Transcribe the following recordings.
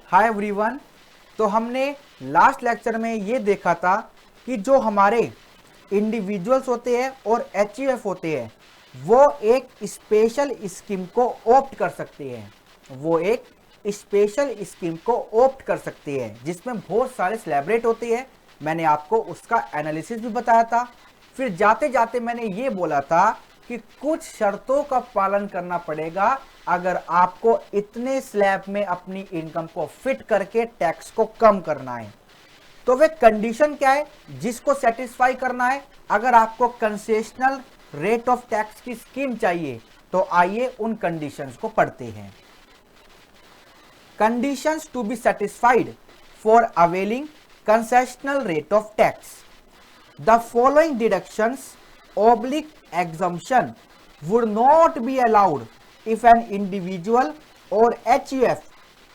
Hi everyone. तो हमने last lecture में ये देखा था कि जो हमारे इंडिविजुअल्स होते हैं और एचयूएफ होते हैं वो एक स्पेशल स्कीम को ऑप्ट कर सकते हैं, जिसमें बहुत सारे सेलिब्रेट होते हैं। मैंने आपको उसका एनालिसिस भी बताया था। फिर जाते जाते मैंने ये बोला था कि कुछ शर्तों का पालन करना पड़ेगा अगर आपको इतने स्लैब में अपनी इनकम को फिट करके टैक्स को कम करना है। तो वे कंडीशन क्या है जिसको सेटिस्फाई करना है? अगर आपको कंसेशनल रेट ऑफ टैक्स की स्कीम चाहिए तो आइए उन कंडीशंस को पढ़ते हैं। Conditions to be satisfied for availing concessional rate of tax. The following deductions oblique exemption would not be allowed if an individual or HUF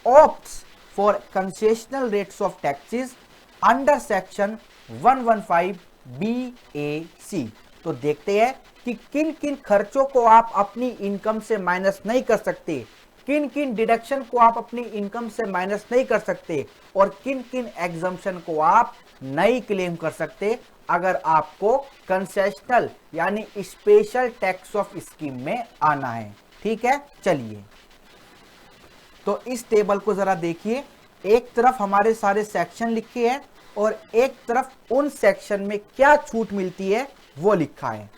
opts for concessional rates of taxes under section 115BAC। तो देखते हैं कि किन किन खर्चों को आप अपनी इनकम से माइनस नहीं कर सकते, किन किन डिडक्शन को आप अपनी इनकम से माइनस नहीं कर सकते और किन किन एग्जम्पशन को आप नहीं क्लेम कर सकते अगर आपको कंसेशनल यानी स्पेशल टैक्स ऑफ स्कीम में आना है। ठीक है, चलिए तो इस टेबल को जरा देखिए। एक तरफ हमारे सारे सेक्शन लिखे हैं और एक तरफ उन सेक्शन में क्या छूट मिलती है वो लिखा है।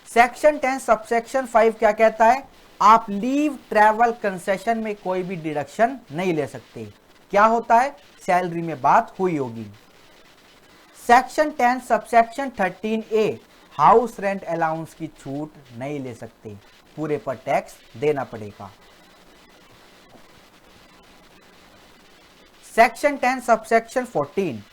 सेक्शन 10 सबसेक्शन 5 क्या कहता है? आप लीव ट्रैवल कंसेशन में कोई भी डिडक्शन नहीं ले सकते। क्या होता है? सैलरी में बात हुई होगी। Section 10 subsection 13A house rent allowance की छूट नहीं ले सकते, पूरे पर टैक्स देना पड़ेगा। Section 10 subsection 14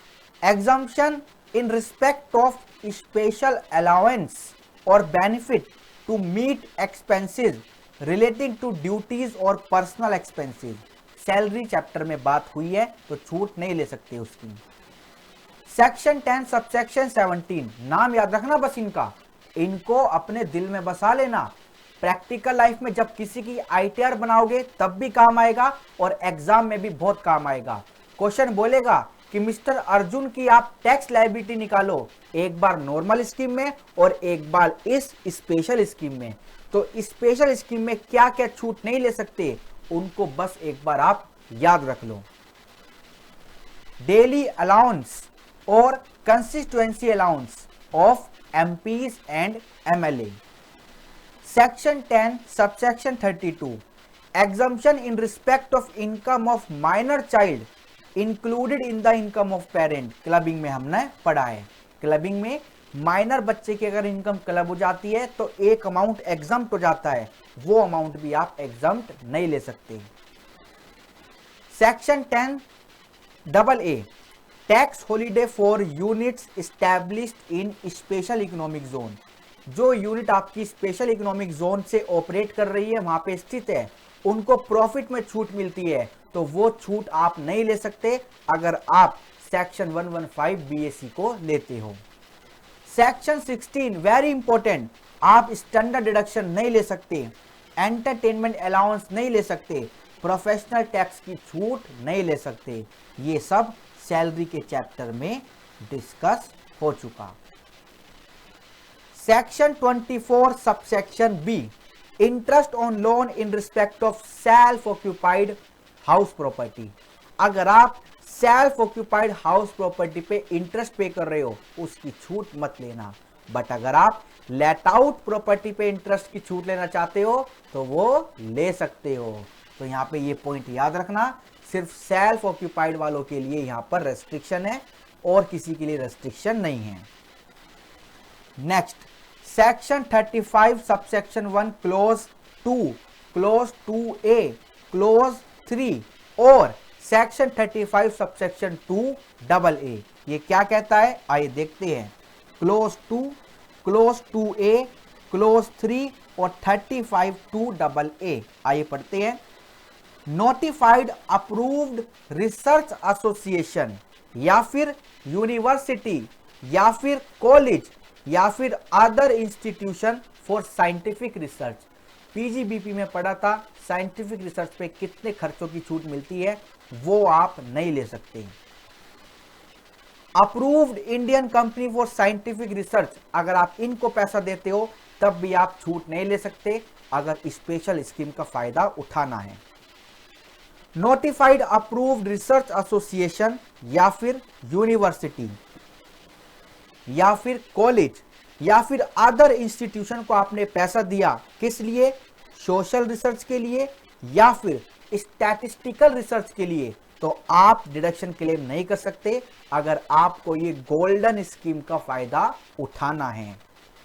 exemption in respect of special allowance और benefit to meet expenses relating to duties और पर्सनल एक्सपेंसेस। सैलरी चैप्टर में बात हुई है तो छूट नहीं ले सकते उसकी। सेक्शन 10 सबसेक्शन 17 नाम याद रखना बस इनको अपने दिल में बसा लेना। प्रैक्टिकल लाइफ में जब किसी की आईटीआर बनाओगे तब भी काम आएगा और एग्जाम में भी बहुत काम आएगा। क्वेश्चन बोलेगा कि मिस्टर अर्जुन की आप टैक्स लायबिलिटी निकालो, एक बार नॉर्मल स्कीम में और एक बार इस स्पेशल स्कीम में। तो स्पेशल स्कीम में क्या क्या छूट नहीं ले सकते उनको बस एक बार आप याद रख लो। डेली अलाउंस और constituency allowance of MPs and MLA। Section 10 subsection 32 exemption in respect of income of minor child included in the income of parent. Clubbing में हमने पढ़ा है, क्लबिंग में माइनर बच्चे की अगर इनकम क्लब हो जाती है तो एक अमाउंट एग्जम्प्ट हो जाता है, वो अमाउंट भी आप एग्जम्प्ट नहीं ले सकते। Section 10AA tax holiday for units established in special economic zone. जो यूनिट आपकी स्पेशल इकोनॉमिक जोन से ऑपरेट कर रही है, वहां पे स्थित है, उनको प्रॉफिट में छूट मिलती है तो वो छूट आप नहीं ले सकते अगर आप सेक्शन 115BAC को लेते हो। सेक्शन 16 वेरी इंपॉर्टेंट, आप स्टैंडर्ड डिडक्शन नहीं ले सकते, एंटरटेनमेंट अलाउंस नहीं ले सकते, प्रोफेशनल टैक्स की छूट नहीं ले सकते। ये सब सैलरी के चैप्टर में डिस्कस हो चुका। Section 24 subsection B interest on loan in respect of self occupied house property. अगर आप सेल्फ ऑक्यूपाइड हाउस प्रॉपर्टी पे इंटरेस्ट पे कर रहे हो उसकी छूट मत लेना, बट अगर आप लेट आउट प्रॉपर्टी पे इंटरेस्ट की छूट लेना चाहते हो तो वो ले सकते हो। तो यहाँ पे ये पॉइंट याद रखना, सिर्फ सेल्फ ऑक्यूपाइड वालों के लिए यहां पर रेस्ट्रिक्शन है और किसी के लिए रेस्ट्रिक्शन नहीं है। Next section 35 subsection 1 close 2 close 2A close 3 और सेक्शन 35 सबसेक्शन 2AA ये क्या कहता है आइए देखते हैं। क्लोज 2 क्लोज 2A क्लोज 3 और 35 2AA आइए पढ़ते हैं। नोटिफाइड अप्रूव्ड रिसर्च एसोसिएशन या फिर यूनिवर्सिटी या फिर कॉलेज या फिर other institution for scientific research. PGBP में पढ़ा था साइंटिफिक रिसर्च पे कितने खर्चों की छूट मिलती है, वो आप नहीं ले सकते। Approved Indian company for scientific research, अगर आप इनको पैसा देते हो तब भी आप छूट नहीं ले सकते अगर स्पेशल स्कीम का फायदा उठाना है। नोटिफाइड अप्रूव्ड रिसर्च एसोसिएशन या फिर यूनिवर्सिटी या फिर कॉलेज या फिर अदर इंस्टीट्यूशन को आपने पैसा दिया, किस लिए? सोशल रिसर्च के लिए या फिर स्टैटिस्टिकल रिसर्च के लिए, तो आप डिडक्शन क्लेम नहीं कर सकते अगर आपको ये गोल्डन स्कीम का फायदा उठाना है।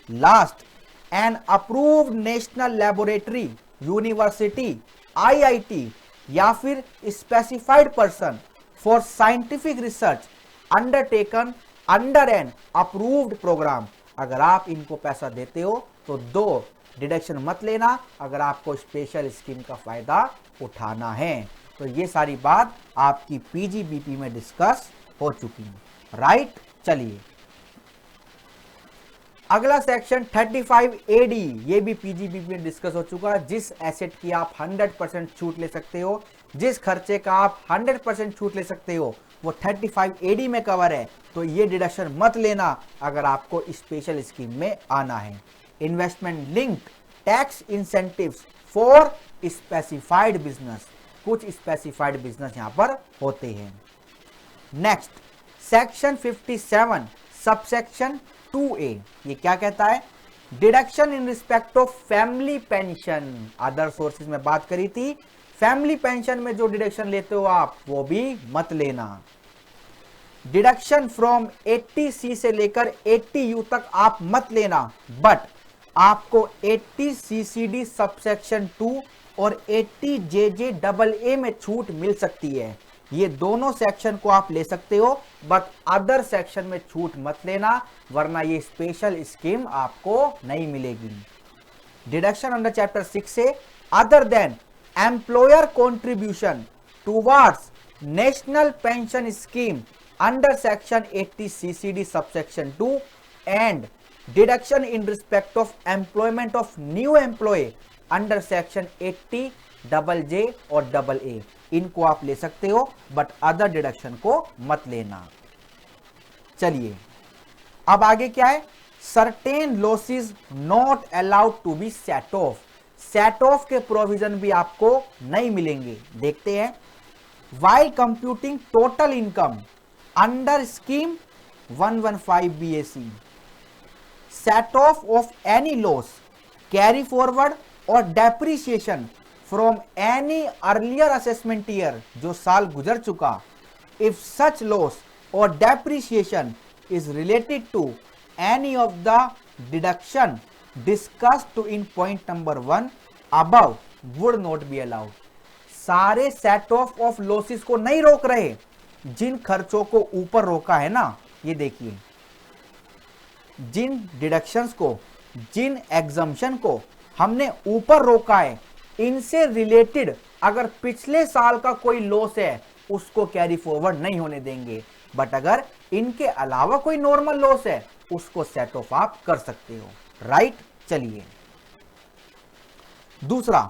Last, an approved national laboratory, university, IIT या फिर specified person for scientific research undertaken under an approved programme, अगर आप इनको पैसा देते हो तो 2 डिडक्शन मत लेना अगर आपको स्पेशल स्कीम का फायदा उठाना है। तो ये सारी बात आपकी पीजीबीपी में डिस्कस हो चुकी है, राइट। चलिए अगला सेक्शन 35 एडी, ये भी पीजीबीपी में डिस्कस हो चुका है। जिस एसेट की आप 100% छूट ले सकते हो, जिस खर्चे का आप 100% छूट ले सकते हो, वो 35 एडी में कवर है, तो ये डिडक्शन मत लेना अगर आपको स्पेशल स्कीम में आना है। Investment linked tax incentives for specified business, कुछ स्पेसिफाइड बिजनेस यहां पर होते हैं। नेक्स्ट सेक्शन 57 सबसेक्शन 2A, ये क्या कहता है? Deduction in respect of family pension. Other sources में बात करी थी, फैमिली पेंशन में जो डिडक्शन लेते हो आप वो भी मत लेना। डिडक्शन फ्रॉम 80C से लेकर 80U तक आप मत लेना, बट आपको 80CCD सबसेक्शन 2 और 80JJAA में छूट मिल सकती है। ये दोनों सेक्शन को आप ले सकते हो, बट अदर सेक्शन में छूट मत लेना, वरना ये स्पेशल स्कीम आपको नहीं मिलेगी। डिडक्शन अंडर चैप्टर 6 से other than employer contribution towards national pension scheme under section 80CCD subsection 2 and deduction in respect of employment of new employ under section 80JJ और AA, इनको आप ले सकते हो, बट अदर डिडक्शन को मत लेना। चलिए अब आगे क्या है? Certain losses not allowed to be set off, set off के प्रोविजन भी आपको नहीं मिलेंगे। देखते हैं। While computing total income under scheme 115 BAC, set off any loss carry forward और depreciation from any earlier assessment year, जो साल गुजर चुका, इफ सच लॉस और depreciation is related to any of the deduction discussed in point number 1 above would not be allowed. सारे set of losses को नहीं रोक रहे, जिन खर्चों को ऊपर रोका है ना, ये देखिए, जिन डिडक्शंस को, जिन एग्जम्पशन को हमने ऊपर रोका है, इनसे रिलेटेड अगर पिछले साल का कोई लॉस है उसको कैरी फॉरवर्ड नहीं होने देंगे, बट अगर इनके अलावा कोई नॉर्मल लॉस है उसको सेट ऑफ आप कर सकते हो, राइट। चलिए दूसरा,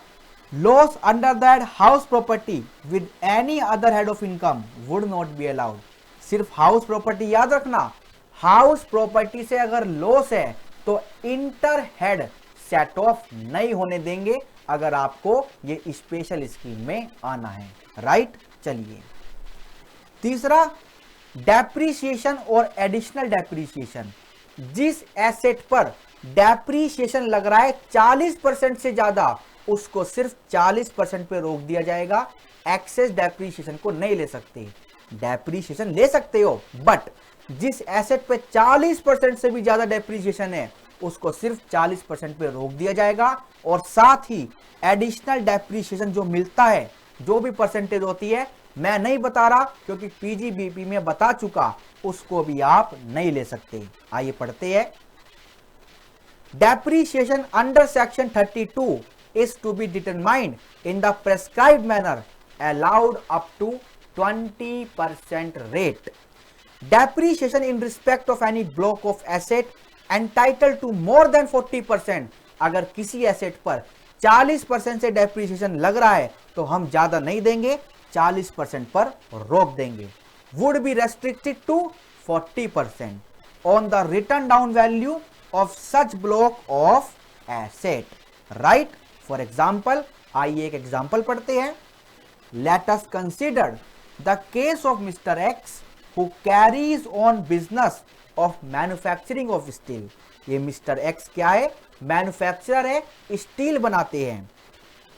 loss under that house property with any other head of income would not be allowed. सिर्फ हाउस प्रॉपर्टी याद रखना, हाउस प्रॉपर्टी से अगर लॉस है तो इंटर हेड सेट ऑफ नहीं होने देंगे अगर आपको ये स्पेशल स्कीम में आना है, राइट। चलिए तीसरा, डेप्रीशिएशन और एडिशनल डेप्रीशिएशन। जिस एसेट पर डेप्रीशिएशन लग रहा है 40% से ज्यादा, उसको सिर्फ 40% पे रोक दिया जाएगा, एक्सेस डेप्रीशिएशन को नहीं ले सकते। डेप्रीशिएशन ले सकते हो, बट जिस एसेट पे 40% से भी ज्यादा डेप्रीशिएशन है उसको सिर्फ 40% पे रोक दिया जाएगा, और साथ ही एडिशनल डेप्रीशिएशन जो मिलता है, जो भी परसेंटेज होती है, मैं नहीं बता रहा क्योंकि पीजीबीपी में बता चुका, उसको भी आप नहीं ले सकते। आइए पढ़ते हैं। Depreciation under section 32 is to be determined in the prescribed manner, allowed up to 20% rate. Depreciation in respect of any block of asset entitled to more than 40%, अगर किसी एसेट पर 40% से डेप्रीशिएशन लग रहा है तो हम ज्यादा नहीं देंगे, 40% पर रोक देंगे। Would be restricted to 40% on the written down value of such block of asset, right. For example, आइए एक एग्जाम्पल पढ़ते हैं। Let us consider the case of mister X who carries on business of manufacturing of steel. ये mister X क्या है? Manufacturer है, steel बनाते हैं।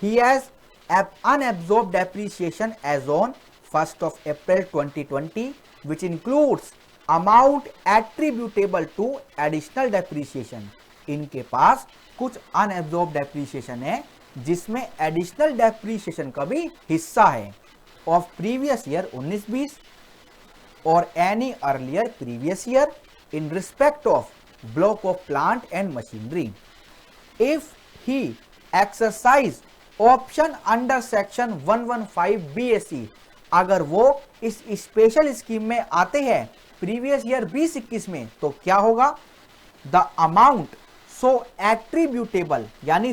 He has unabsorbed depreciation as on 1st of April 2020 which includes amount attributable to additional depreciation। इनके पास कुछ unabsorbed depreciation है जिसमें additional depreciation का भी हिस्सा है of previous year 19-20 और any earlier previous year in respect of block of plant and machinery। If he exercise option under section 115 BAC, अगर वो इस स्पेशल स्कीम में आते हैं प्रीवियस ईयर 2021 में, तो क्या होगा? द अमाउंट सो एट्रीब्यूटेबल यानी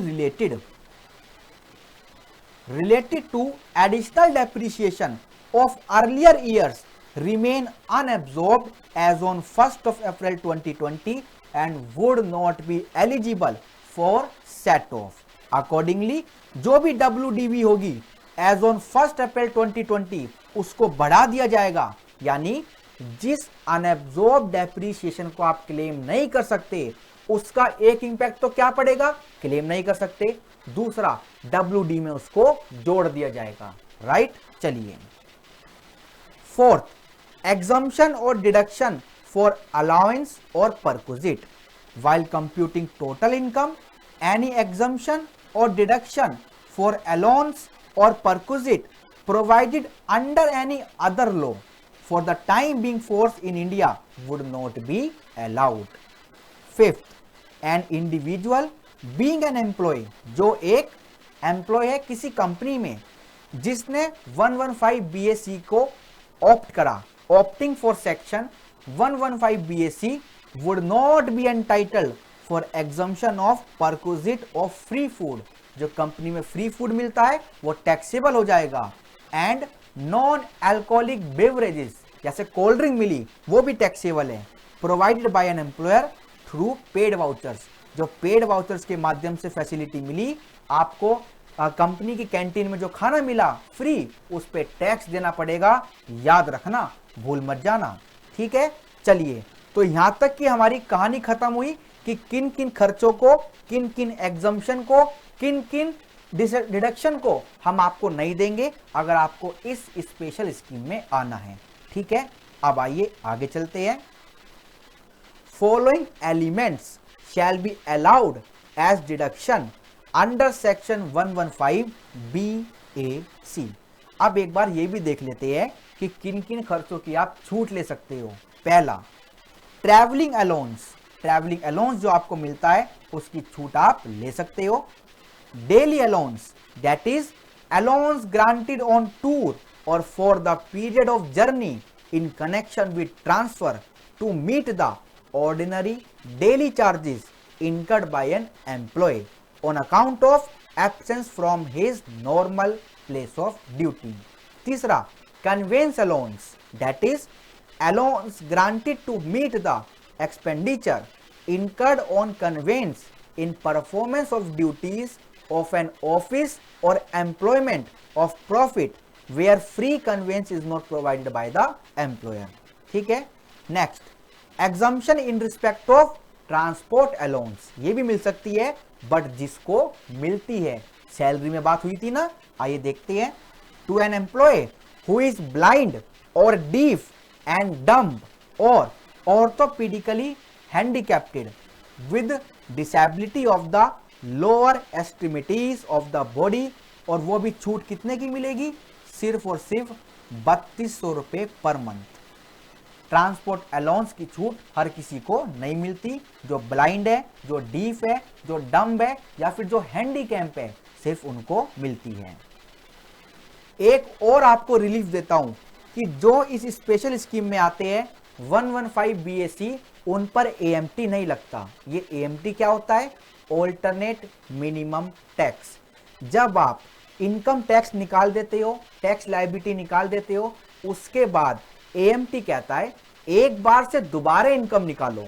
related to additional depreciation of earlier years remain unabsorbed as on 1st of April 2020 and would not be eligible for set off. Accordingly जो भी WDV होगी एज ऑन 1st April 2020 उसको बढ़ा दिया जाएगा, यानी जिस अनएब्सॉर्ब डेप्रीशिएशन को आप क्लेम नहीं कर सकते उसका एक इंपैक्ट तो क्या पड़ेगा? क्लेम नहीं कर सकते, दूसरा WD में उसको जोड़ दिया जाएगा, राइट। चलिए, फोर्थ, एग्जम्पशन और डिडक्शन फॉर अलाउंस और perquisite while computing total income. Any exemption or deduction for allowance or perquisite provided under any other law for the time being force in India would not be allowed। Fifth, an individual being an employee, जो एक employ है किसी company में जिसने 115 BAC को opt करा, opting for section 115 BAC would not be entitled for exemption of perquisite of free food. जो company में फ्री फूड मिलता है वो टैक्सेबल हो जाएगा। एंड नॉन अल्कोहलिक बेवरेजेस जैसे कोल्ड ड्रिंक मिली वो भी टैक्सेबल है, provided by an employer through paid vouchers. जो पेड वाउचर्स के माध्यम से फैसिलिटी मिली आपको, कंपनी की कैंटीन में जो खाना मिला फ्री, उस पे टैक्स देना पड़ेगा, याद रखना, भूल मत जाना, ठीक है। चलिए, तो यहां तक की हमारी कहानी खत्म हुई कि किन किन खर्चों को, किन किन एग्जम्पशन को, किन किन डिडक्शन को हम आपको नहीं देंगे अगर आपको इस स्पेशल स्कीम में आना है, ठीक है। अब आइए आगे चलते हैं। Following elements shall be allowed as deduction under section 115 BAC। अब एक बार ये भी देख लेते हैं कि किन किन खर्चों की आप छूट ले सकते हो। पहला, ट्रैवलिंग अलाउंस। ट्रैवलिंग अलाउंस जो आपको मिलता है उसकी छूट आप ले सकते हो। Daily allowance, that is allowance granted on tour और for the period of journey in connection with transfer to meet the ordinary daily charges incurred by an employee on account of absence from his normal place of duty। तीसरा, conveyance allowance, that is allowance granted to meet the expenditure incurred on conveyance in performance of duties of an office or employment of profit where free conveyance is not provided by the employer। ठीक है। Next, exemption in respect of transport allowance, ये भी मिल सकती है but जिसको मिलती है, salary में बात हुई थी ना, आइए देखते हैं। To an employ who is blind और डीफ एंड डम्ब और orthopedically handicapped with disability of the lower extremities of the body, और वो भी छूट कितने की मिलेगी? सिर्फ और सिर्फ 3200 रुपये पर मंथ। ट्रांसपोर्ट अलाउंस की छूट हर किसी को नहीं मिलती, जो ब्लाइंड है, जो डीफ है, जो डम्ब है या फिर जो हैंडीकैप है, सिर्फ उनको मिलती है। एक और आपको रिलीफ देता हूं कि जो इस स्पेशल स्कीम में आते हैं 115 BAC, उन पर AMT नहीं लगता। ये AMT क्या होता है? Alternate minimum tax. जब आप इनकम टैक्स निकाल देते हो, टैक्स लायबिलिटी निकाल देते हो, उसके बाद एएमटी कहता है एक बार से दोबारा इनकम निकालो,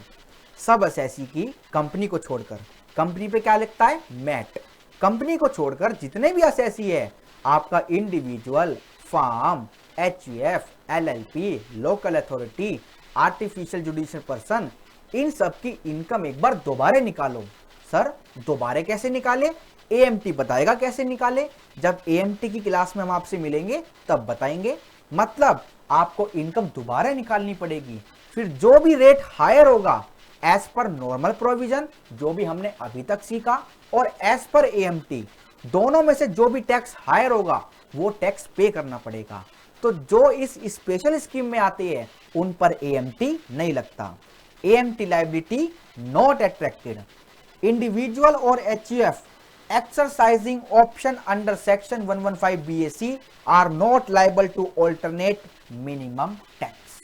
सब असेसी की, कंपनी को छोड़कर। कंपनी पे क्या लिखता है? मैट। कंपनी को छोड़कर जितने भी असेसी है, आपका individual, firm, HUF, LLP, local authority, artificial judicial person, इन सब की इनकम एक बार दोबारा निकालो। सर दोबारा कैसे निकाले? एएमटी बताएगा कैसे निकाले। जब एएमटी की क्लास में हम आपसे मिलेंगे तब बताएंगे। मतलब आपको इनकम दोबारा निकालनी पड़ेगी। फिर जो भी रेट हायर होगा एज पर नॉर्मल प्रोविजन, जो भी हमने अभी तक सीखा, और एज पर एएमटी, दोनों में से जो भी टैक्स हायर होगा वो टैक्स पे करना पड़ेगा। तो जो इस स्पेशल स्कीम में आते हैं उन पर एएमटी नहीं लगता। AMT liability not attracted. Individual और HUF exercising option under section 115 BAC are not liable to alternate minimum tax।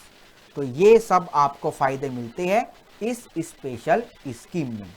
तो ये सब आपको फायदे मिलते हैं इस स्पेशल स्कीम में।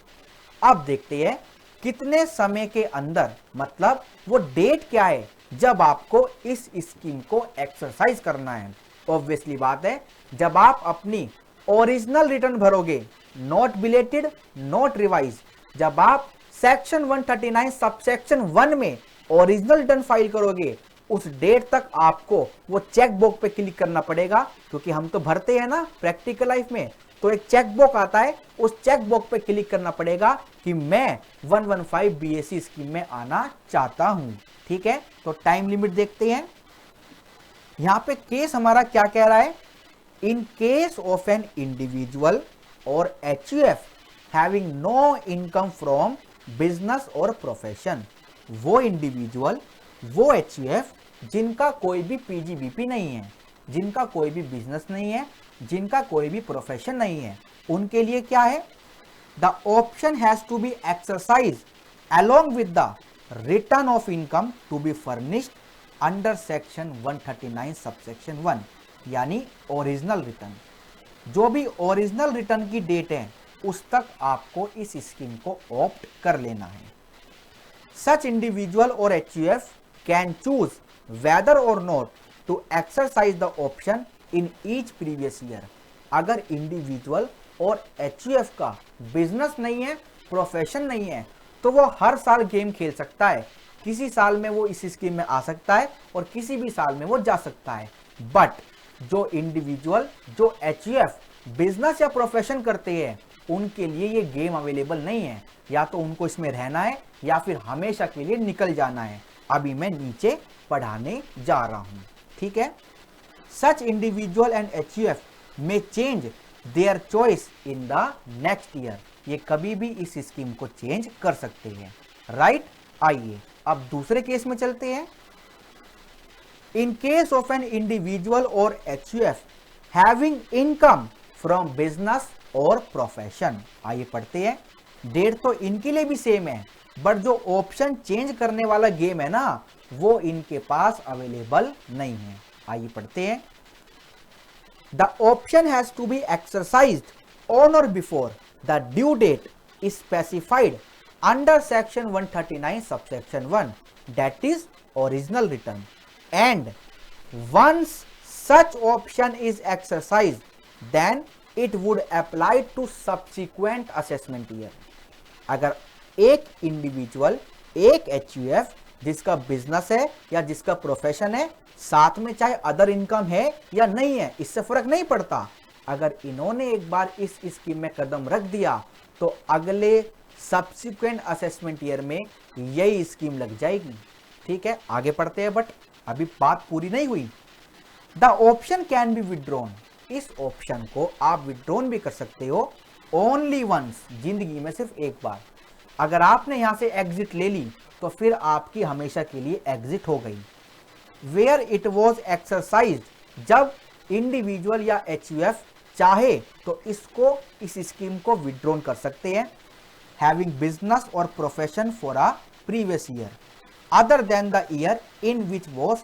अब देखते हैं कितने समय के अंदर, मतलब वो डेट क्या है जब आपको इस स्कीम को एक्सरसाइज करना है। ऑब्वियसली बात है, जब आप अपनी ओरिजिनल रिटर्न भरोगे, नॉट बिलेटेड, नॉट रिवाइज, जब आप सेक्शन 139 सबसेक्शन 1 में ओरिजिनल रिटर्न फाइल करोगे, उस डेट तक आपको वो चेक बॉक्स पे क्लिक करना पड़ेगा, क्योंकि हम तो भरते हैं ना प्रैक्टिकल लाइफ में, तो एक चेक बॉक्स आता है, उस चेक बॉक्स पे क्लिक करना पड़ेगा कि मैं 115 बीएससी स्कीम में आना चाहता हूं। ठीक है, तो टाइम लिमिट देखते हैं। यहां पे केस हमारा क्या कह रहा है? In case of an individual और HUF having no income from business और प्रोफेशन, वो इंडिविजुअल, वो एचयूएफ जिनका कोई भी पीजीबीपी नहीं है, जिनका कोई भी बिजनेस नहीं है, जिनका कोई भी प्रोफेशन नहीं है, उनके लिए क्या है? The option has to be exercise along with the return of income to be furnished under section 139 subsection 1, यानी ओरिजिनल रिटर्न। जो भी ओरिजिनल रिटर्न की डेट है उस तक आपको इस स्कीम को ऑप्ट कर लेना है। सच इंडिविजुअल और HUF can choose whether or not to exercise the option in each previous year. अगर इंडिविजुअल और एचयूएफ का बिजनेस नहीं है, प्रोफेशन नहीं है, तो वो हर साल गेम खेल सकता है। किसी साल में वो इस स्कीम में आ सकता है और किसी भी साल में वो जा सकता है। बट जो इंडिविजुअल, जो एचयूएफ बिजनेस या प्रोफेशन करते हैं, उनके लिए ये गेम अवेलेबल नहीं है। या तो उनको इसमें रहना है या फिर हमेशा के लिए निकल जाना है। अभी मैं नीचे पढ़ाने जा रहा हूं। ठीक है, सच इंडिविजुअल एंड एचयूएफ में change their choice in the next year. ये कभी भी इस स्कीम को चेंज कर सकते हैं। राइट, आइए अब दूसरे केस में चलते हैं। In case of an individual और HUF having income from business और प्रोफेशन, आइए पढ़ते हैं। डेट तो इनके लिए भी सेम है, बट जो ऑप्शन चेंज करने वाला गेम है ना, वो इनके पास अवेलेबल नहीं है। आइए पढ़ते हैं। The option has to be exercised on और before the due date specified under section 139 subsection 1, that is original return, and once such option is exercised, then it would apply to subsequent assessment year। अगर एक individual, एक HUF जिसका business है या जिसका profession है, साथ में चाहे अदर इनकम है या नहीं है, इससे फर्क नहीं पड़ता, अगर इन्होंने एक बार इस स्कीम में कदम रख दिया तो अगले सब्सिक्वेंट असेसमेंट ईयर में यही स्कीम लग जाएगी। ठीक है, आगे पढ़ते हैं, बट अभी बात पूरी नहीं हुई। The option can be withdrawn, इस ऑप्शन को आप विड्रॉन भी कर सकते हो ओनली वंस, जिंदगी में सिर्फ एक बार। अगर आपने यहां से एग्जिट ले ली तो फिर आपकी हमेशा के लिए एग्जिट हो गई। वेयर इट वॉज एक्सरसाइज, जब इंडिविजुअल या एचयूएफ चाहे तो इसको, इस स्कीम को विड्रॉन कर सकते हैं। हैविंग बिजनेस और profession for a previous year other than the year in which was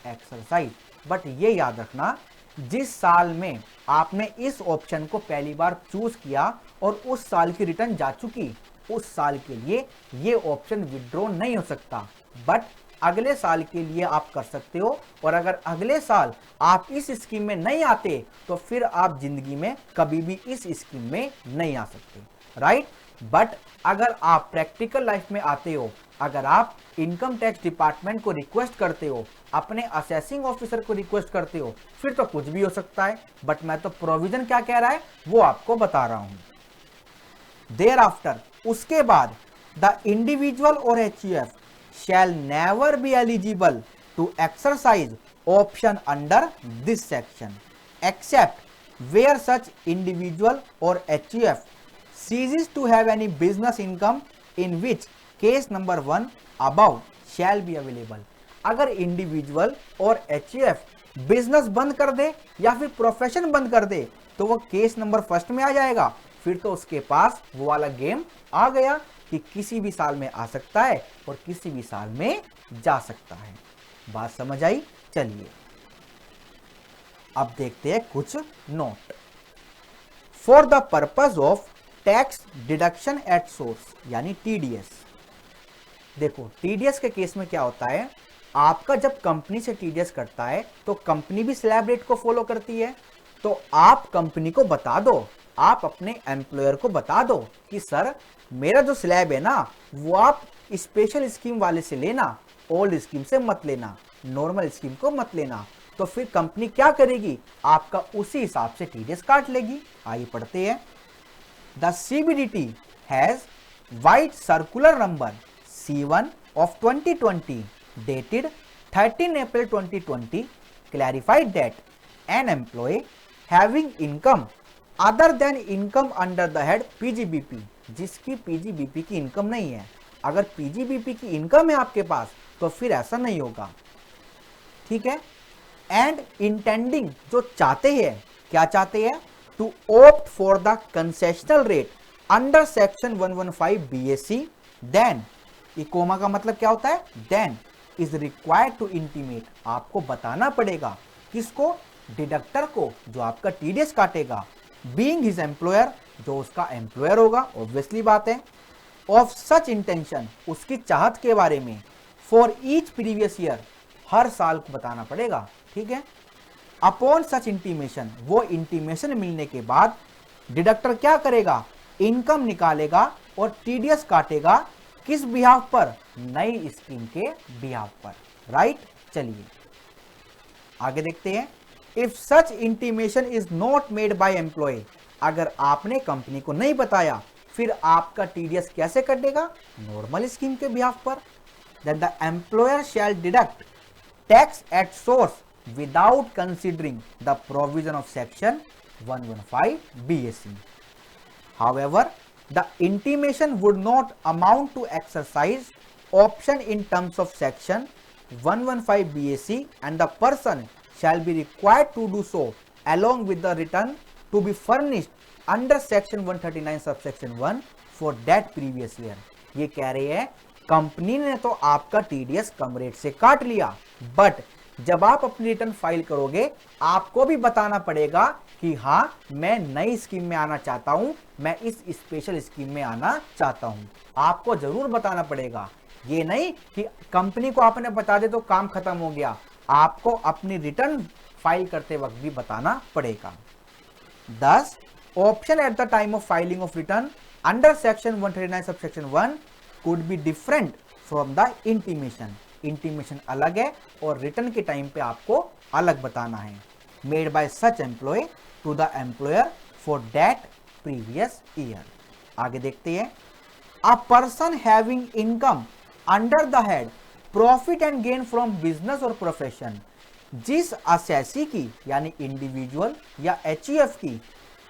exercise. But ये याद रखना, जिस साल में आपने इस ऑप्शन को पहली बार चूज किया और उस साल की रिटर्न जा चुकी, उस साल के लिए ये ऑप्शन विड्रॉ नहीं हो सकता, बट अगले साल के लिए आप कर सकते हो। और अगर अगले साल आप इस स्कीम में नहीं आते तो फिर आप जिंदगी में कभी भी इस स्कीम में नहीं आ सकते, राइट। बट अगर आप प्रैक्टिकल लाइफ में आते हो, अगर आप इनकम टैक्स डिपार्टमेंट को रिक्वेस्ट करते हो, अपने असेसिंग ऑफिसर को रिक्वेस्ट करते हो, फिर तो कुछ भी हो सकता है। बट मैं तो प्रोविजन क्या कह रहा है वो आपको बता रहा हूं। देयर आफ्टर, उसके बाद, द इंडिविजुअल और HUF shall never be eligible to exercise option under this section except where such individual or HUF ceases to have any business income, in which case number 1 above shall be available। अगर individual और HUF business बंद कर दे या फिर profession बंद कर दे तो वो केस नंबर फर्स्ट में आ जाएगा। फिर तो उसके पास वो वाला गेम आ गया कि किसी भी साल में आ सकता है और किसी भी साल में जा सकता है। बात समझ आई? चलिए अब देखते हैं कुछ note. For the purpose of tax deduction at source यानी TDS। देखो TDS के केस में क्या होता है, आपका जब कंपनी से TDS करता है तो कंपनी भी स्लैब रेट को फॉलो करती है। तो आप कंपनी को बता दो, आप अपने एम्प्लॉयर को बता दो कि सर मेरा जो स्लैब है ना वो आप स्पेशल स्कीम वाले से लेना, ओल्ड स्कीम से मत लेना, नॉर्मल स्कीम को मत लेना। तो फिर कंपनी क्या करेगी, आपका उसी हिसाब से TDS काट लेगी। आइए पढ़ते हैं। The CBDT has wide circular number C1 of 2020 dated 13 April 2020 clarified that an employee having income other than income under the head PGBP, जिसकी PGBP की इनकम नहीं है, अगर PGBP की इनकम है आपके पास तो फिर ऐसा नहीं होगा, ठीक है। एंड इंटेंडिंग, जो चाहते हैं, क्या चाहते हैं, to opt for the concessional rate under section 115 BAC, then, ये कोमा का मतलब क्या होता है, then is required to intimate, आपको बताना पड़ेगा किसको, डिडक्टर को जो आपका TDS काटेगा, बीइंग हिज एम्प्लॉयर, जो उसका एम्प्लॉयर होगा, ऑब्वियसली बात है, ऑफ सच इंटेंशन, उसकी चाहत के बारे में, फॉर ईच प्रीवियस ईयर, हर साल को बताना पड़ेगा, ठीक है। अपॉन सच इंटीमेशन, वो इंटीमेशन मिलने के बाद डिडक्टर क्या करेगा, इनकम निकालेगा और TDS काटेगा, किस बिहाफ पर, नई स्कीम के बिहाफ पर, राइट। चलिए आगे देखते हैं। If such intimation is not made by employ, अगर आपने कंपनी को नहीं बताया फिर आपका TDS कैसे कटेगा, नॉर्मल स्कीम के बिहाफ पर। Then the employer shall deduct tax at source without considering the provision of section 115 BAC। However the intimation would not amount to exercise option in terms of section 115 BAC and the person shall be required to do so along with the return to be furnished under section 139 subsection 1 for that previous year। ये कह रहे हैं company ने तो आपका TDS कम rate से काट लिया, बट जब आप अपनी रिटर्न फाइल करोगे आपको भी बताना पड़ेगा कि हाँ मैं नई स्कीम में आना चाहता हूं, मैं इस स्पेशल स्कीम में आना चाहता हूं, आपको जरूर बताना पड़ेगा। ये नहीं कि कंपनी को आपने बता दे तो काम खत्म हो गया, आपको अपनी रिटर्न फाइल करते वक्त भी बताना पड़ेगा। 10 option at the time of filing of return under section 139 subsection 1 could be different from the intimation, intimation अलग है और रिटर्न के टाइम पे आपको अलग बताना है। Made by such employ to the employer for that previous year. आगे देखते हैं। A person having income under the head profit and gain from business और प्रोफेशन, जिस असेसी की यानी इंडिविजुअल या HUF की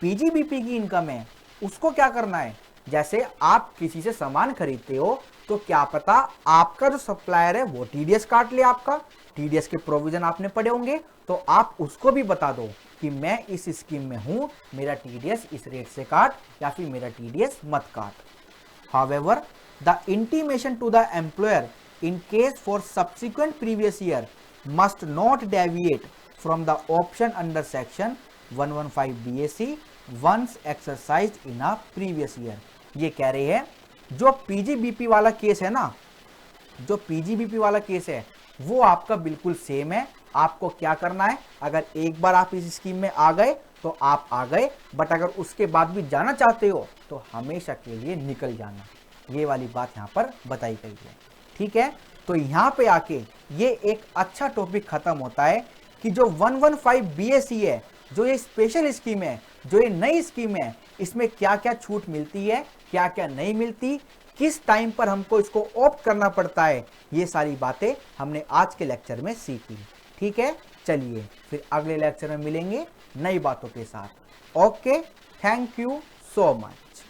PGBP की इनकम है उसको क्या करना है, जैसे आप किसी से सामान खरीदते हो तो क्या पता आपका जो सप्लायर है वो TDS काट ले, आपका TDS के प्रोविजन आपने पढ़े होंगे, तो आप उसको भी बता दो कि मैं इस स्कीम में हूं, मेरा TDS इस रेट से काट या फिर मेरा TDS मत काट। However, the intimation to the employer in case for subsequent previous year must not deviate from the option under section 115 BAC once exercised in a previous year। ये कह रहे हैं जो पीजीबीपी वाला केस है ना, जो पीजीबीपी वाला केस है वो आपका बिल्कुल सेम है। आपको क्या करना है, अगर एक बार आप इस स्कीम में आ गए तो आप आ गए, बट अगर उसके बाद भी जाना चाहते हो तो हमेशा के लिए निकल जाना। ये वाली बात यहाँ पर बताई गई है, ठीक है। तो यहाँ पे आके ये एक अच्छा टॉपिक खत्म होता है कि जो 115 बीएसई है, जो ये स्पेशल स्कीम है, जो ये नई स्कीम है, इसमें क्या क्या छूट मिलती है, क्या क्या नहीं मिलती, किस टाइम पर हमको इसको ऑप्ट करना पड़ता है, ये सारी बातें हमने आज के लेक्चर में सीखी, ठीक है। चलिए फिर अगले लेक्चर में मिलेंगे नई बातों के साथ। Okay, thank you so much.